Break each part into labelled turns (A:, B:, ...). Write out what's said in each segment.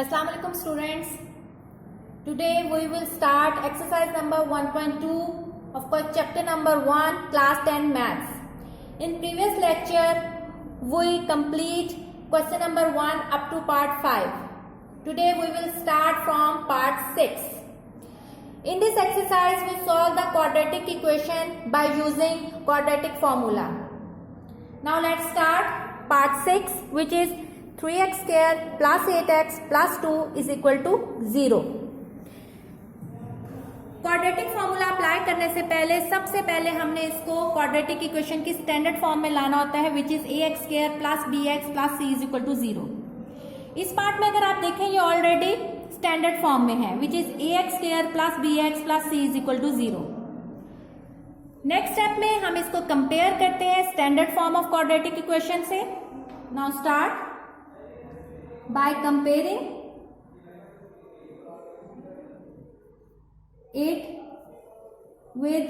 A: Assalamu alaikum students. Today we will start exercise number 1.2 of chapter number 1 class 10 maths. In previous lecture we complete question number 1 up to part 5. Today we will start from part 6. In this exercise we solve the quadratic equation by using quadratic formula. Now let's start part 6, which is 3x square plus 8x plus 2 is equal to 0. Quadratic formula apply करने से पहले सबसे पहले हमने इसको quadratic equation की standard form में लाना होता है, which is ax square plus bx plus c is equal to 0. इस पार्ट में अगर आप देखें ये ऑलरेडी स्टैंडर्ड फॉर्म में है, which is ax square plus bx plus c is equal to 0. Next step में हम इसको कंपेयर करते हैं standard form of quadratic equation से. Now start by comparing it with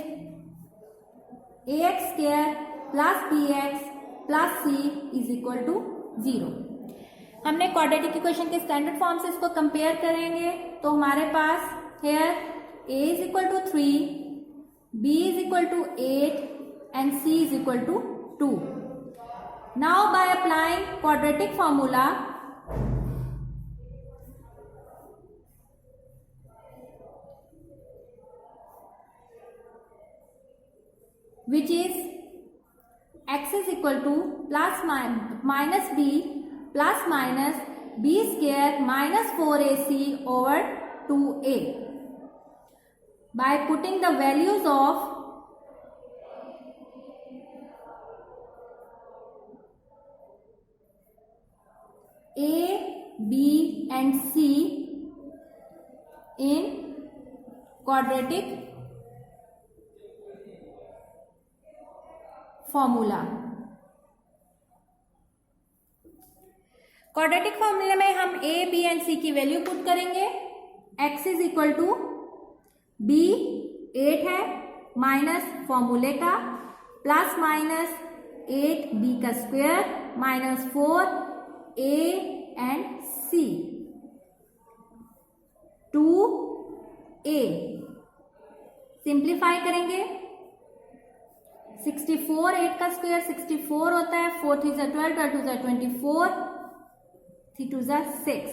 A: ax square plus bx plus c is equal to 0. हमने quadratic equation के standard form से इसको कंपेयर करेंगे तो हमारे पास hair a is equal to 3, b is equal to 8 and c is equal to 2. Now by applying quadratic formula, which is x is equal to plus minus b plus minus b square minus 4ac over 2a. By putting the values of a, b and c in quadratic formula. Quadratic फॉर्मूले में हम a, b and c की value put करेंगे. x is equal to b 8 है minus फॉर्मूले का plus minus 8b का square minus 4a and c 2a. Simplify करेंगे. 64 8 का स्क्वायर 64 होता है. 4 3 जा 12, 12 2 जा 24, 3 2 जा 6.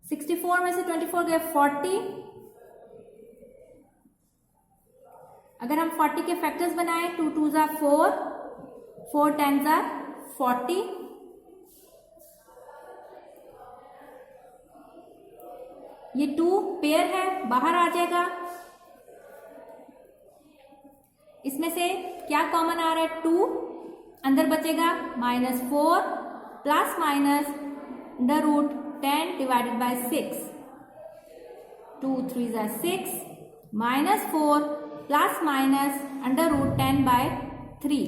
A: 64 में से 24 गए 40. अगर हम 40 के फैक्टर्स बनाएं 2 2 जा 4, 4 10 जा 40. ये 2 पेयर है, बाहर आ जाएगा. इसमें से क्या कॉमन आ रहा है? 2 अंदर बचेगा minus 4 plus minus under root 10 divided by 6. 2 3 जा 6 minus 4 plus minus under root 10 by 3.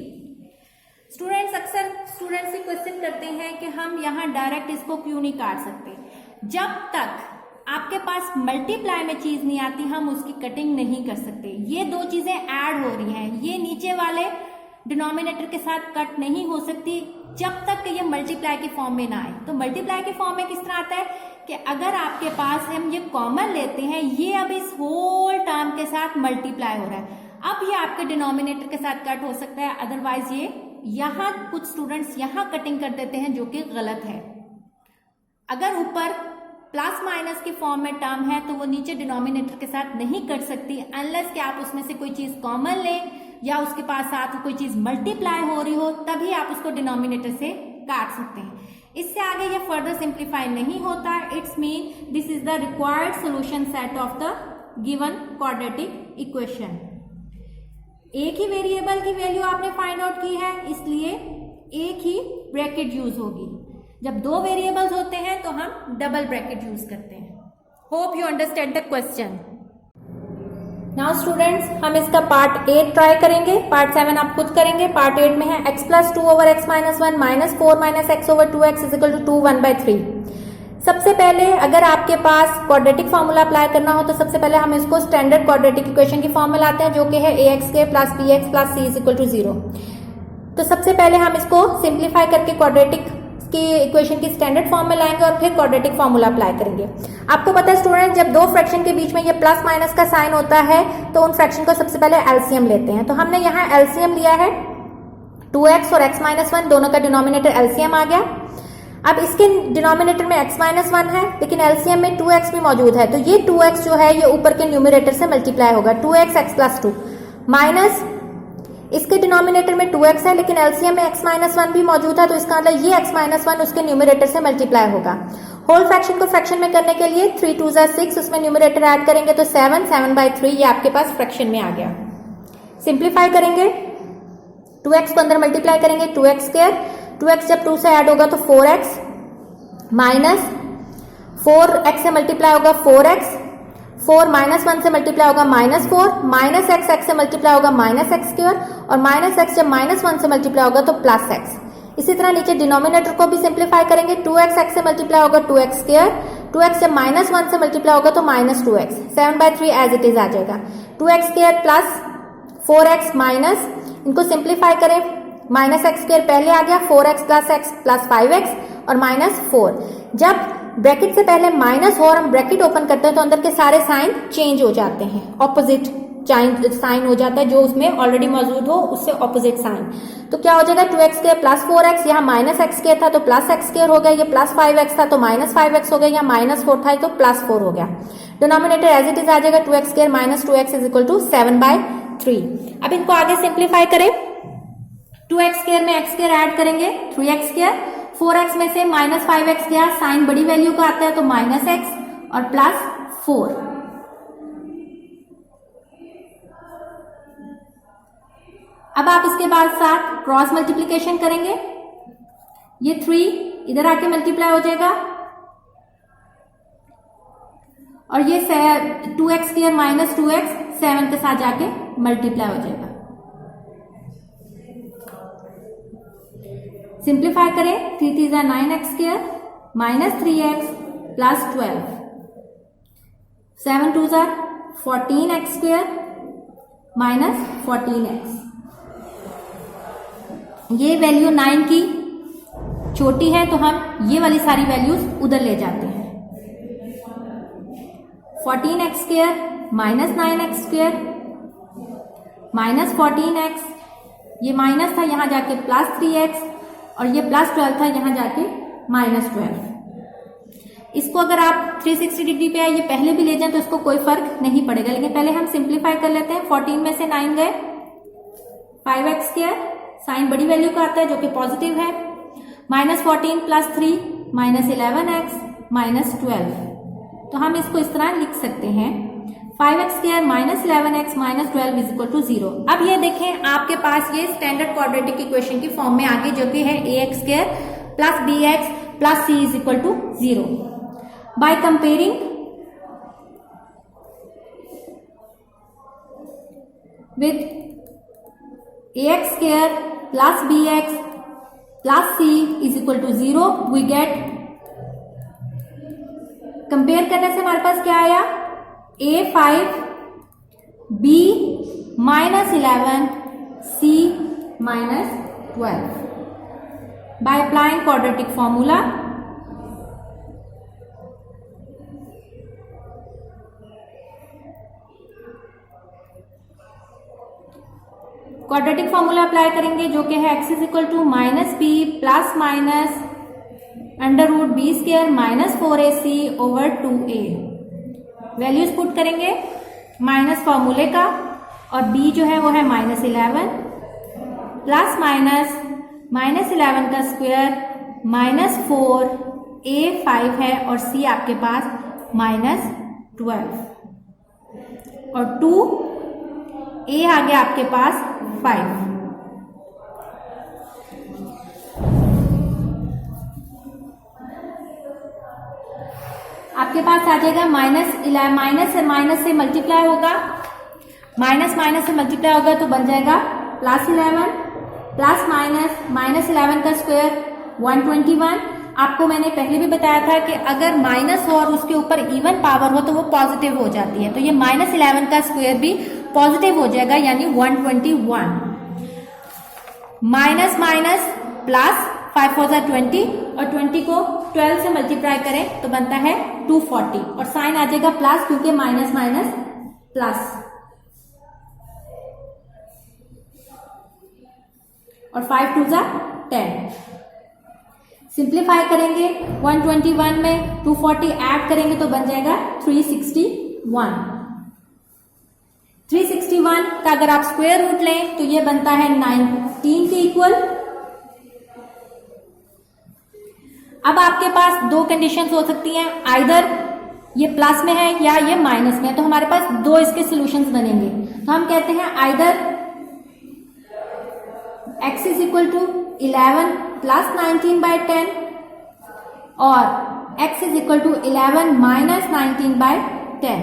A: Students अक्सर स्टूडेंट्स से क्वेश्चन करते हैं कि हम यहाँ डायरेक्ट इसको क्यों नहीं काट सकते. जब तक आपके पास मल्टीप्लाई में चीज नहीं आती हम उसकी कटिंग नहीं कर सकते. ये दो चीजें ऐड हो रही हैं, ये नीचे वाले डिनोमिनेटर के साथ कट नहीं हो सकती जब तक ये मल्टीप्लाई के फॉर्म में ना आए. तो मल्टीप्लाई के फॉर्म में किस तरह आता है कि अगर आपके पास हम ये कॉमन लेते हैं, ये अब इस होल टर्म के साथ मल्टीप्लाई हो रहा है, अब ये आपके डिनोमिनेटर के साथ कट हो सकता है. अदरवाइज ये यहाँ कुछ स्टूडेंट्स यहाँ कटिंग कर देते हैं जो कि गलत है. अगर ऊपर प्लस माइनस के फॉर्म में टर्म है तो वो नीचे डिनोमिनेटर के साथ नहीं कट सकती अनलेस कि आप उसमें से कोई चीज कॉमन लें या उसके पास साथ कोई चीज मल्टीप्लाई हो रही हो, तभी आप उसको डिनोमिनेटर से काट सकते हैं. इससे आगे ये फर्दर सिंप्लीफाई नहीं होता. It's mean this is the required solution set of the given quadratic equation. एक ही वेरिएबल की वैल्यू आपने फाइंड आउट की है, इसलिए एक ही ब्रैकेट यूज होगी. जब दो वेरिएबल्स होते हैं तो हम डबल ब्रैकेट यूज करते हैं. Hope you understand the question. Now students हम इसका पार्ट 8 ट्राई करेंगे. पार्ट 7 आप खुद करेंगे. पार्ट 8 में है x plus 2 over x minus 1 minus 4 minus x over 2x is equal to 2 1/3. सबसे पहले अगर आपके पास क्वाड्रेटिक फॉर्मूला अप्लाई करना हो तो सबसे पहले हम इसको स्टैंडर्ड क्वाड्रेटिक इक्वेशन की फॉर्म में लाते हैं, जो कि है ax के plus bx plus c is equal to 0. तो सबसे पहले हम इसको सिंप्लीफाई करके क्वाड्रेटिक की इक्वेशन की स्टैंडर्ड फॉर्म में लाएंगे और फिर क्वाड्रेटिक फॉर्मूला अप्लाई करेंगे। आपको पता है स्टूडेंट, जब दो फ्रैक्शन के बीच में ये प्लस माइनस का साइन होता है तो उन फ्रैक्शन को सबसे पहले एलसीएम लेते हैं। तो हमने यहाँ एलसीएम लिया है 2x और x माइनस 1, दोनों का डिनोमिनेटर एलसीएम आ गया। अब इसके डिनोमिनेटर में x माइनस 1 है, लेकिन एलसीएम में 2x भी मौजूद है, तो ये 2x जो है ये ऊपर के न्यूमरेटर से मल्टीप्लाई होगा, 2x x प्लस 2 माइनस इसके डिनोमिनेटर में 2x है, लेकिन एलसीएम में x माइनस 1 भी मौजूद है, तो इसका मतलब ये x माइनस 1 उसके न्यूमरेटर से मल्टीप्लाई होगा। होल फ्रैक्शन को फ्रैक्शन में करने के लिए 3 2 6, उसमें न्यूमरेटर ऐड करेंगे तो 7/3 ये आपके पास फ्रैक्शन में आ गया। सिंप्लीफाई करेंगे, 2x को अंदर मल्टीप्लाई करेंगे 2x स्क्वायर, 2x जब 2 से ऐड होगा तो 4x माइनस 4x से मल्टीप्लाई होगा 4x, 4 माइनस 1 से मल्टीप्लाई होगा -4, माइनस x से मल्टीप्लाई होगा -x स्क्वायर, और माइनस x जब -1 से मल्टीप्लाई होगा तो प्लस x। इसी तरह नीचे डिनोमिनेटर को भी सिंप्लीफाई करेंगे, 2x x से मल्टीप्लाई होगा 2x स्क्वायर, 2x जब -1 से मल्टीप्लाई होगा तो -2x, 7/3 एज इट इज आ जाएगा, 2x square plus 4x minus, इनको सिंप्लीफाई करें, -x स्क्वायर पहले आ गया, 4x प्लस 5x और -4। जब ब्रैकेट से पहले माइनस हो और हम ब्रैकेट ओपन करते हैं तो अंदर के सारे साइन चेंज हो जाते हैं, ऑपोजिट साइन हो जाता है, जो उसमें ऑलरेडी मौजूद हो उससे ऑपोजिट साइन। तो क्या हो जाएगा, 2x स्क्वायर प्लस 4x, यहाँ -x स्क्वायर था तो प्लस x स्क्वायर हो गया, ये प्लस 5x था तो -5x हो गया, यहाँ -4 था तो +4 हो गया। डिनोमिनेटर एज इट इज आ जाएगा, 2x square minus 2x is equal to 7/3। अब इनको आगे सिंप्लीफाई करें, 2x स्क्वायर में x स्क्वायर ऐड करेंगे 3x स्क्वायर, 4x में से -5x गया, साइन बड़ी वैल्यू का आता है तो -x और +4। अब आप इसके बाद साथ क्रॉस मल्टीप्लीकेशन करेंगे, ये 3 इधर आके मल्टीप्लाई हो जाएगा और ये 2x स्क्वायर माइनस 2x 7 के साथ जाके मल्टीप्लाई हो जाएगा। सिंप्लीफाई करें, 3 3 9x square minus 3x plus 12, 7 2 14x square minus 14x। ये वैल्यू 9 की छोटी है तो हम ये वाली सारी वैल्यूज उधर ले जाते हैं, 14x square minus 9x square minus 14x, ये माइनस था यहाँ जाके प्लस 3x और ये प्लस 12 था यहाँ जाके -12। इसको अगर आप 360 डिग्री पे ये पहले भी ले जाएं तो इसको कोई फर्क नहीं पड़ेगा, लेकिन पहले हम सिंप्लीफाई कर लेते हैं। 14 में से 9 गए, 5x स्क्वायर, साइन बड़ी वैल्यू का आता है जो कि पॉजिटिव है, -14 प्लस 3 -11x -12। तो हम इसको इस तरह लिख सकते हैं, 5x square -11x -12 is equal to 0। अब ये देखें आपके पास ये स्टैंडर्ड क्वाड्रेटिक इक्वेशन की फॉर्म में आगे जो कि है ax square plus bx plus c is equal to 0। By comparing with ax square plus bx plus c is equal to 0 we get, compare करने से हमारे पास क्या आया, a5 b -11 c -12। By applying quadratic formula quadratic formula apply करेंगे जो कि है x is equal to -b plus minus √b square -4ac over 2a। Values put करेंगे माइनस फॉर्मूले का, और b जो है वो है -11 प्लस माइनस -11 का स्क्वायर -4, a 5 है और c आपके पास -12 और 2a आ गया आपके पास 5। आपके पास आ जाएगा माइनस से मल्टीप्लाई होगा, माइनस से मल्टीप्लाई होगा तो बन जाएगा +11 प्लस माइनस -11 का स्क्वायर 121। आपको मैंने पहले भी बताया था कि अगर माइनस हो और उसके ऊपर इवन पावर हो तो वो पॉजिटिव हो जाती है, तो ये -11 का स्क्वायर भी पॉजिटिव हो जाएगा यानी 121। माइनस प्लस 5 4 20 और 20 को 12 से मल्टीप्लाई करें तो बनता है 240 और साइन आ जाएगा प्लस क्योंकि माइनस माइनस प्लस और 5 2 जा 10। सिंप्लीफाई करेंगे 121 में 240 ऐड करेंगे तो बन जाएगा 361। 361 का अगर आप स्क्वायर रूट लें तो ये बनता है 19 के इक्वल। अब आपके पास दो कंडीशंस हो सकती हैं, आइदर ये प्लस में है या ये माइनस में है, तो हमारे पास दो इसके सॉल्यूशंस बनेंगे। तो हम कहते हैं either x is equal to 11 plus 19/10 और x is equal to 11 minus 19/10।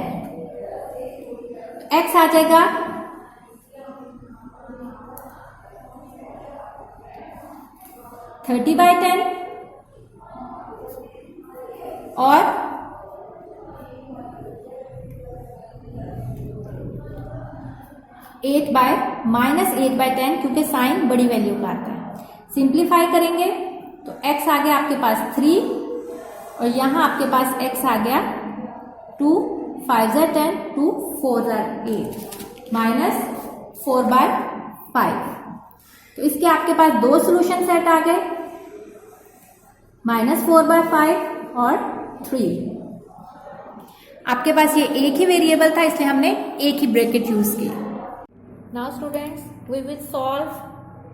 A: x आ जाएगा 30/10 और -8/10 क्योंकि साइन बड़ी वैल्यू का आता है। सिंप्लीफाई करेंगे तो x आ गया आपके पास 3 और यहां आपके पास x आ गया 2 5 10 2 4 8 माइनस 4/5। तो इसके आपके पास दो सॉल्यूशन सेट आ गए, -4/5 और 3। आपके पास ये एक ही वेरिएबल था इसलिए हमने एक ही ब्रैकेट यूज की। Now students we will solve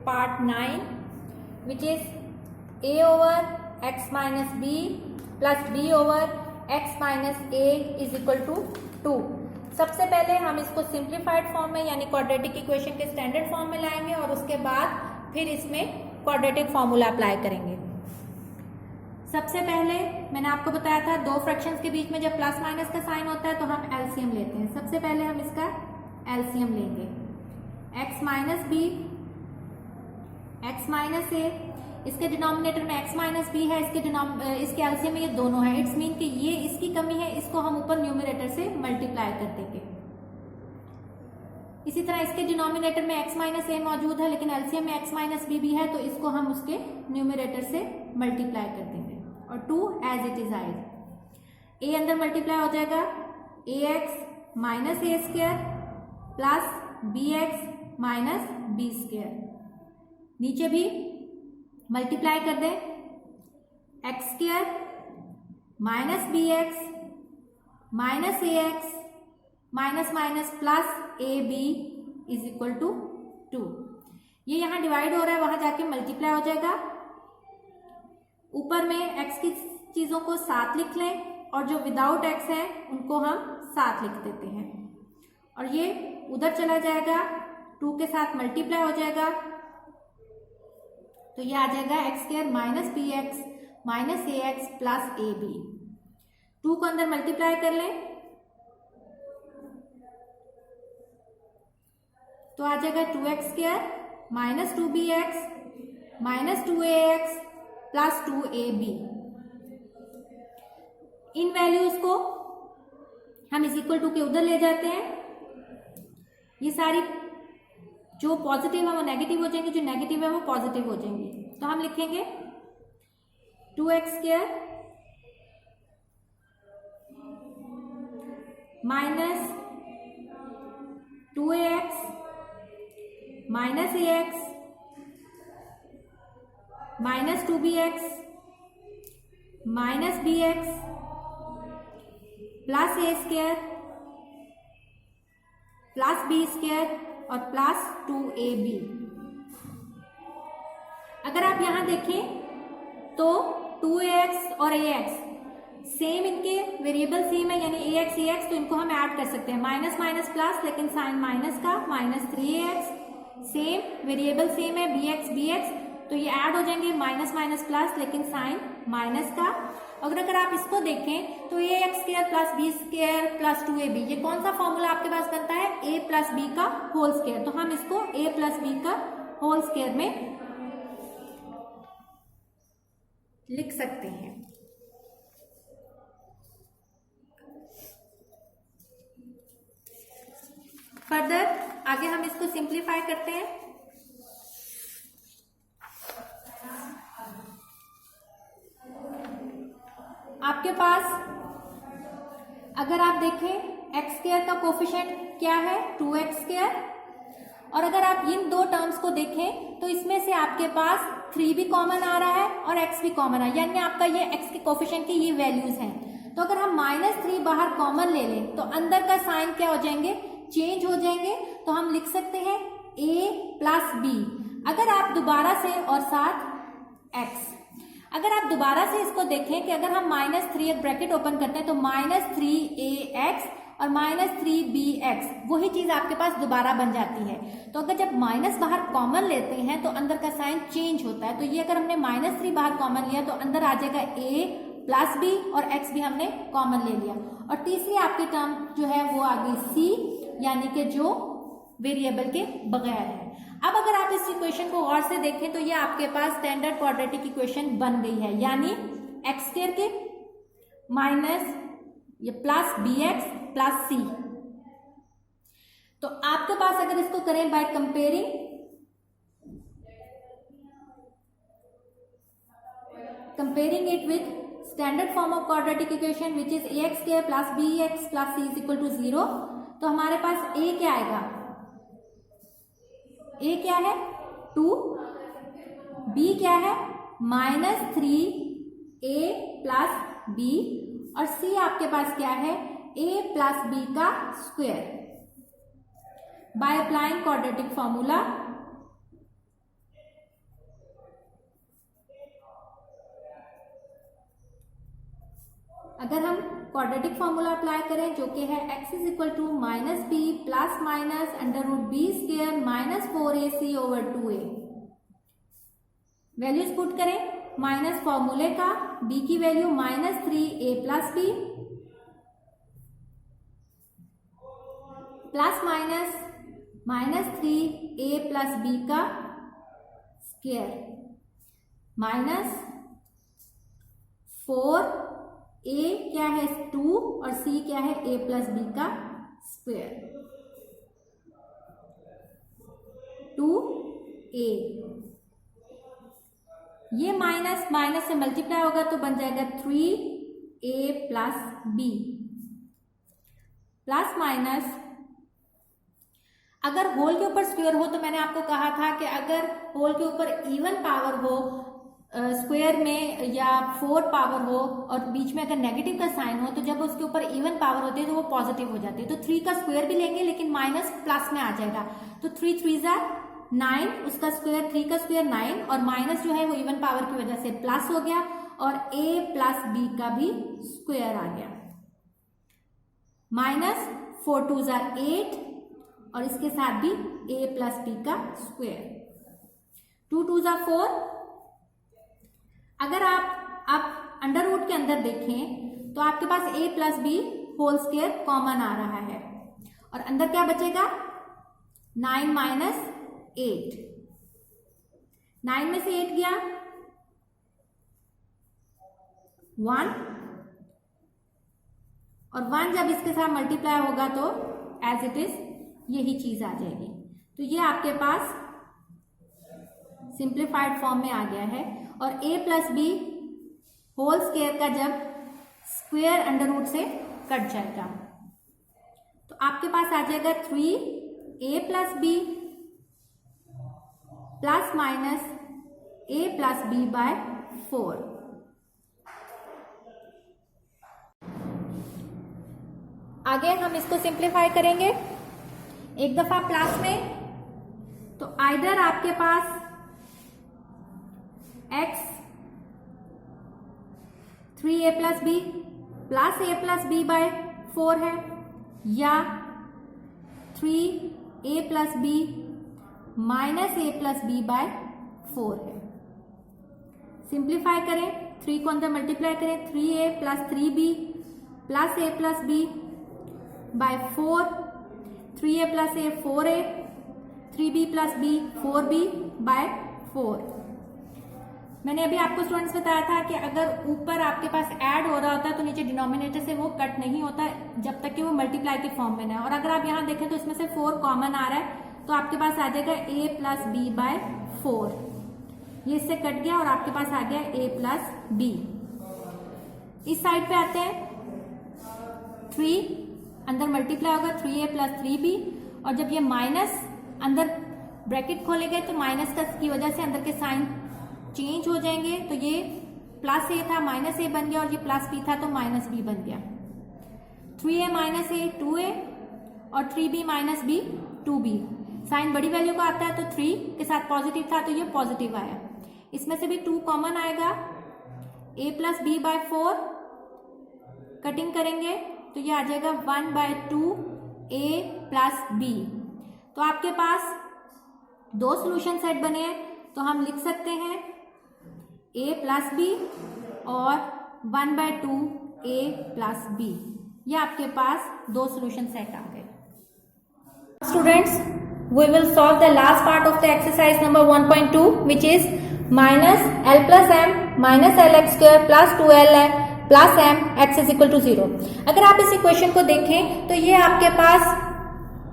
A: part 9 which is a over x minus b plus b over x minus a is equal to 2। सबसे पहले हम इसको सिंप्लीफाइड फॉर्म में यानी क्वाड्रेटिक इक्वेशन के स्टैंडर्ड फॉर्म में लाएंगे और उसके बाद फिर इसमें क्वाड्रेटिक फॉर्मूला अप्लाई करेंगे। सबसे पहले मैंने आपको बताया था दो फ्रैक्शंस के बीच में जब प्लस माइनस का साइन होता है तो हम एलसीएम लेते हैं। सबसे पहले हम इसका एलसीएम लेंगे, x minus b x minus a, इसके डिनोमिनेटर में x माइनस बी है, इसके एलसीएम में ये दोनों है। इट्स मीन कि ये इसकी कमी है, इसको हम ऊपर न्यूमरेटर से मल्टीप्लाई कर देंगे। इसी तरह इसके डिनोमिनेटर में x माइनस ए मौजूद है लेकिन एलसीएम में x माइनस बी भी है तो इसको हम उसके न्यूमरेटर से मल्टीप्लाई कर देंगे और 2 एज इट इज आएगा। a अंदर मल्टीप्लाई हो जाएगा ax minus a square plus bx minus b square, नीचे भी मल्टीप्लाई कर दें x square minus B x minus A x minus minus plus A b is equal to 2। ये यहां डिवाइड हो रहा है, वहां जाके मल्टीप्लाई हो जाएगा। ऊपर में एक्स की चीजों को साथ लिख लें और जो विदाउट एक्स है उनको हम साथ लिख देते हैं और ये उधर चला जाएगा, 2 के साथ मल्टीप्लाई हो जाएगा तो ये आ जाएगा X square minus B x minus ए एक्स प्लस ए बी। 2 को अंदर मल्टीप्लाई कर लें तो आ जाएगा 2x square minus 2bx minus 2ax plus 2ab। इन वैल्यूज को हम इज इक्वल टू के उधर ले जाते हैं, ये सारी जो पॉजिटिव है वो नेगेटिव हो जाएंगे, जो नेगेटिव है वो पॉजिटिव हो जाएंगे। तो हम लिखेंगे 2x square minus 2ax minus ax minus 2bx minus bx plus a square plus b square और प्लस 2ab। अगर आप यहां देखें तो 2ax और ax सेम, इनके वेरिएबल सेम है यानी ax ax, तो इनको हम ऐड कर सकते हैं। माइनस माइनस प्लस लेकिन साइन माइनस का, माइनस 3ax सेम वेरिएबल सेम है bx bx, तो ये ऐड हो जाएंगे माइनस माइनस प्लस लेकिन साइन माइनस का। अगर आप इसको देखें तो ax square plus B square plus 2ab, ये कौन सा फॉर्मूला आपके पास बनता है, a प्लस बी का होल स्क्वायर, तो हम इसको a प्लस बी का होल स्क्वायर में लिख सकते हैं। फर्दर आगे हम इसको सिंप्लीफाई करते हैं। आपके पास अगर आप देखें एक्स स्क्वायर का कोफिशिएंट क्या है 2x स्क्वायर, और अगर आप इन दो टर्म्स को देखें तो इसमें से आपके पास 3 भी कॉमन आ रहा है और x भी कॉमन है, यानी आपका ये x के कोफिशिएंट की ये वैल्यूज हैं। तो अगर हम -3 बाहर कॉमन ले लें तो अंदर का साइन क्या हो जाएंगे, चेंज हो जाएंगे। तो हम लिख सकते हैं a प्लस बी। अगर आप दोबारा से और साथ x, अगर आप दोबारा से इसको देखें कि अगर हम -3 एक ब्रैकेट ओपन करते हैं तो -3ax और -3bx वही चीज आपके पास दोबारा बन जाती है। तो अगर जब माइनस बाहर कॉमन लेते हैं तो अंदर का साइन चेंज होता है। तो ये अगर हमने -3 बाहर कॉमन लिया तो अंदर आ जाएगा a प्लस बी और x भी हमने कॉमन ले लिया। और तीसरी आपकी टर्म जो है वो आ गई c, यानी कि जो वेरिएबल के बगैर है। अब अगर आप इस इक्वेशन को और से देखें तो ये आपके पास स्टैंडर्ड क्वाड्रेटिक इक्वेशन बन गई है, यानी एक्स स्क्वायर के माइनस ये plus B X plus C. तो आपके पास अगर इसको करें by comparing it with standard form of quadratic equation which is A X square plus B X plus C is equal to 0, तो हमारे पास ए क्या आएगा, ए क्या है 2, बी क्या है -3a प्लस बी, और सी आपके पास क्या है a प्लस बी का square. Bye applying quadratic formula अगर हम क्वाड्रेटिक फॉर्मूला अप्लाई करें जो कि है x is equal to -b plus minus √b square -4ac over 2a। Values put करें माइनस फॉर्मूले का, b की value -3a plus b plus minus -3a plus b का स्क्वायर माइनस 4, a क्या है 2 और c क्या है a प्लस b का स्क्वायर 2a। ये माइनस माइनस से मल्टीप्लाई होगा तो बन जाएगा 3a plus b plus minus, अगर होल के ऊपर स्क्वायर हो तो मैंने आपको कहा था कि अगर होल के ऊपर इवन पावर हो स्क्वायर में या 4 पावर हो और बीच में अगर नेगेटिव का साइन हो तो जब उसके ऊपर इवन पावर होती है तो वो पॉजिटिव हो जाती है। तो 3 का स्क्वायर भी लेंगे लेकिन माइनस प्लस में आ जाएगा। तो 3 3 9, उसका स्क्वायर 3 का स्क्वायर 9 और माइनस जो है वो इवन पावर की वजह से प्लस हो गया और a प्लस b का भी स्क्वायर आ गया -4 2 8 और इसके साथ भी a प्लस b का स्क्वायर 2 2 4। अगर आप अंडर रूट के अंदर देखें तो आपके पास a plus B whole square common आ रहा है और अंदर क्या बचेगा 9 माइनस 8, 9 में से 8 गया 1 और 1 जब इसके साथ मल्टीप्लाई होगा तो एज इट इज यही चीज आ जाएगी। तो ये आपके पास सिंप्लीफाइड फॉर्म में आ गया है और a plus B whole square का जब स्क्वायर अंडर रूट से कट जाएगा तो आपके पास आ जाएगा 3a plus B plus minus a plus B by 4। आगे हम इसको सिंप्लीफाई करेंगे एक दफा प्लस में, तो आइदर आपके पास x 3a plus B plus a plus B by 4 है या 3a plus B minus a plus B by 4 है। सिंप्लीफाई करें, 3 को अंदर मल्टीप्लाई करें 3a plus 3b plus a plus B by 4, 3a plus a 4a, 3b plus b 4b by 4। मैंने अभी आपको स्टूडेंट्स बताया था कि अगर ऊपर आपके पास ऐड हो रहा होता है तो नीचे डिनोमिनेटर से वो कट नहीं होता जब तक कि वो मल्टीप्लाई के फॉर्म में ना है। और अगर आप यहाँ देखें तो इसमें से 4 कॉमन आ रहा है तो आपके पास आ जाएगा a प्लस बी बाय 4, ये इससे कट गया और आपके पास आ गया a प्लस बी। इस साइड पे आते हैं, 3 अंदर मल्टीप्लाई होगा 3a प्लस 3b, और जब ये माइनस अंदर ब्रैकेट खोलेंगे तो माइनस का की वजह से अंदर के साइन चेंज हो जाएंगे, तो ये प्लस a था माइनस a बन गया, और ये प्लस b था तो माइनस b बन गया। 3a माइनस a 2a और 3b minus b 2b। Sign बड़ी वैल्यू का आता है तो 3 के साथ पॉजिटिव था तो ये पॉजिटिव आया। इसमें से भी 2 कॉमन आएगा, a plus b by 4 cutting करेंगे तो ये आ जाएगा 1/2 a प्लस b। तो आपके पास दो सोल्यूशन सेट बने हैं, तो हम लिख सकते हैं a प्लस b और 1/2 a प्लस b। ये आपके पास दो सोल्यूशन सेट आ गए। Students, we will solve the last part of the exercise number 1.2, which is minus l plus m minus lx square plus 2l plus m x is equal to 0। अगर आप इस equation को देखें तो ये आपके पास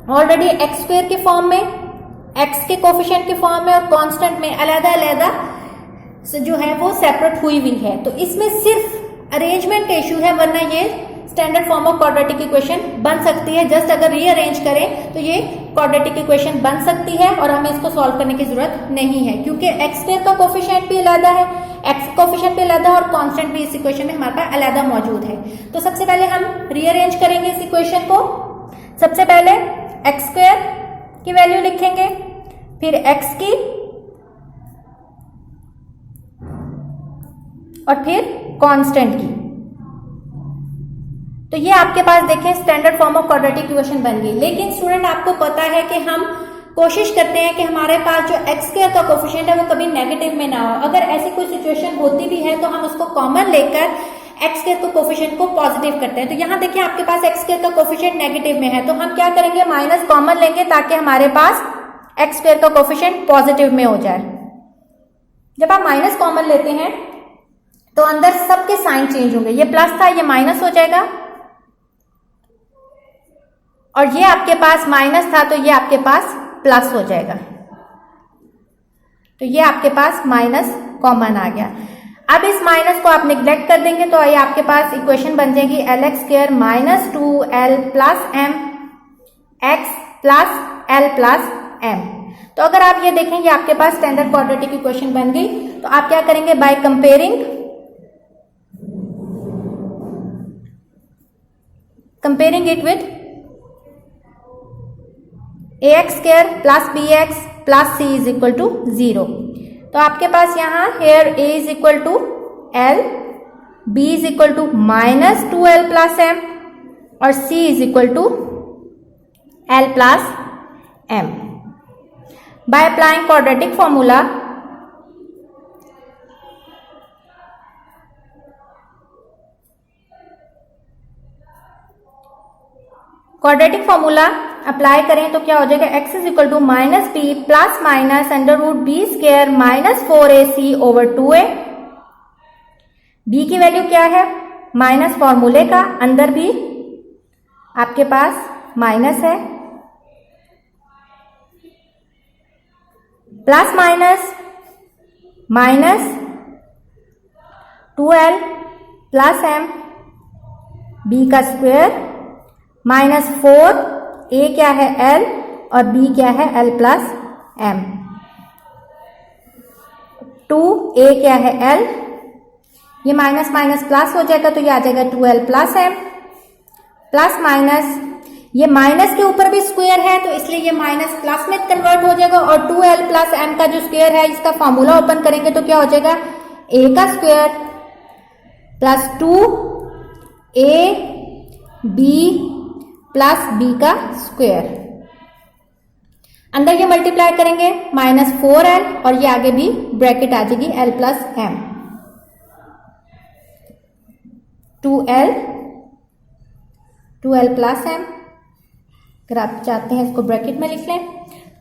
A: already x square के form में, x के कोफिशिएंट के फॉर्म में और कांस्टेंट में अलग-अलग जो है वो सेपरेट हुई हुई है, तो इसमें सिर्फ अरेंजमेंट का इशू है, वरना ये standard form of quadratic equation बन सकती है। जस्ट अगर रीअरेंज करें तो ये क्वाड्रेटिक इक्वेशन बन सकती है और हमें इसको सॉल्व करने की जरूरत नहीं है, क्योंकि एक्स स्क्वायर का कोफिशिएंट भी अलग है, एक्स कोफिशिएंट भी अलग है और कांस्टेंट भी इस इक्वेशन में हमारे पास अलग मौजूद है। तो सबसे पहले हम रीअरेंज करेंगे इस इक्वेशन को। सबसे पहले एक्स स्क्वायर की वैल्यू लिखेंगे, फिर एक्स की, और फिर कांस्टेंट की। तो ये आपके पास देखें standard form of quadratic equation बन गई। लेकिन स्टूडेंट आपको पता है कि हम कोशिश करते हैं कि हमारे पास जो एक्स स्क्वायर का कोफिशिएंट है वो कभी नेगेटिव में ना हो। अगर ऐसी कोई सिचुएशन होती भी है तो हम उसको कॉमन लेकर एक्स स्क्वायर के कोफिशिएंट को पॉजिटिव करते हैं। तो यहाँ देखिए आपके पास एक्स स्क्वायर का कोफिशिएंट नेगेटिव में है, तो हम क्या करेंगे, माइनस कॉमन लेंगे ताकि हमारे पास एक्स स्क्वायर का कोफिशिएंट पॉजिटिव में हो जाए। जब आप माइनस कॉमन लेते हैं तो अंदर सबके साइन चेंज होंगे, ये प्लस था ये माइनस हो जाएगा, और ये आपके पास माइनस था तो ये आपके पास प्लस हो जाएगा। तो ये आपके पास माइनस कॉमन आ गया। अब इस माइनस को आप निग्लेक्ट कर देंगे तो ये आपके पास इक्वेशन बन जाएगी lx square minus 2l plus m x plus l plus m। तो अगर आप ये देखें ये आपके पास स्टैंडर्ड क्वाड्रेटिक इक्वेशन बन गई। तो आप क्या करेंगे, by comparing it with ax square plus bx plus c is equal to 0। तो आपके पास यहाँ here a is equal to l, b is equal to minus 2l plus m और c is equal to l plus m। By applying quadratic formula apply करें तो क्या हो जाएगा, x is equal to minus B plus minus under root B square minus 4ac over 2a। b की value क्या है, minus फॉर्मूले का, अंदर भी आपके पास माइनस है, plus minus minus 2l plus m, b का स्क्वायर माइनस 4, a क्या है l और b क्या है l प्लस m, 2a क्या है l, ये माइनस माइनस प्लस हो जाएगा तो ये आ जाएगा 2l plus m, plus minus ये माइनस के ऊपर भी स्क्वायर है तो इसलिए ये माइनस प्लस में कन्वर्ट हो जाएगा, और 2l प्लस m का जो स्क्वायर है इसका फॉर्मूला ओपन करेंगे तो क्या हो जाएगा, a का square plus 2ab plus b का स्क्वायर, अंदर ये मल्टीप्लाई करेंगे माइनस 4l और ये आगे भी ब्रैकेट आ जाएगी l plus m, 2l plus m। अगर आप चाहते हैं इसको ब्रैकेट में लिख लें,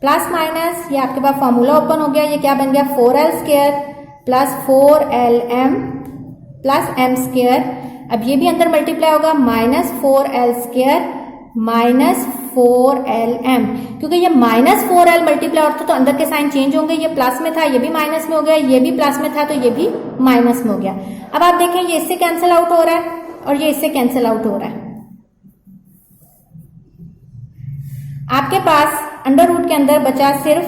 A: प्लस माइनस ये आपके पास फॉर्मूला ओपन हो गया, ये क्या बन गया 4l square plus 4lm plus m square. अब ये भी अंदर मल्टीप्लाई होगा minus 4l square minus 4lm, क्योंकि ये -4l मल्टीप्लाई और था तो अंदर के साइन चेंज होंगे, ये प्लस में था ये भी माइनस में हो गया, ये भी प्लस में था तो ये भी माइनस में हो गया। अब आप देखें ये इससे कैंसिल आउट हो रहा है और ये इससे कैंसिल आउट हो रहा है। आपके पास अंडर रूट के अंदर बचा सिर्फ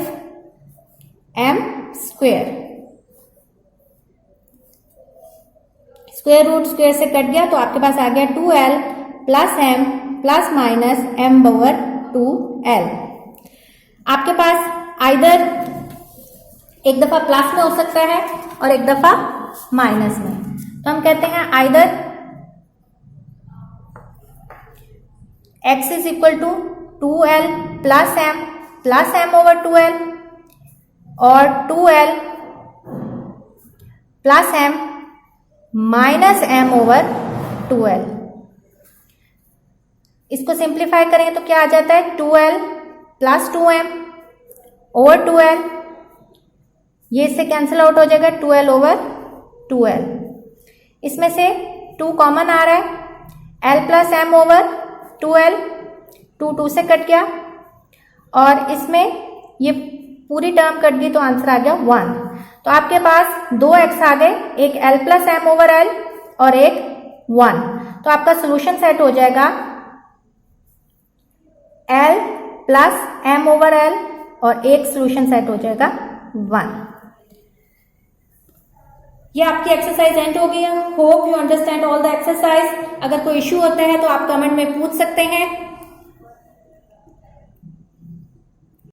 A: m square, square root square से कट गया तो आपके पास आ गया 2l plus m plus minus m over 2l। आपके पास आइदर एक दफा प्लस में हो सकता है और एक दफा माइनस में, तो हम कहते हैं either x is equal to 2l plus m over 2l और 2l plus m minus m over 2l। इसको सिंप्लीफाई करें तो क्या आ जाता है 2l plus 2m over 2l, ये इससे कैंसिल आउट हो जाएगा 2l ओवर 2l। इसमें से 2 कॉमन आ रहा है, l plus m over 2l, 2 से कट गया और इसमें ये पूरी टर्म कट गई तो आंसर आ गया 1। तो आपके पास 2x आ गए, एक l plus m over l और एक 1, तो आपका सोल्यूशन सेट हो जाएगा l plus m over l और एक सोल्यूशन सेट हो जाएगा 1। ये आपकी एक्सरसाइज एंड हो गई है। Hope you understand all the exercise. अगर कोई इश्यू होता है तो आप कमेंट में पूछ सकते हैं।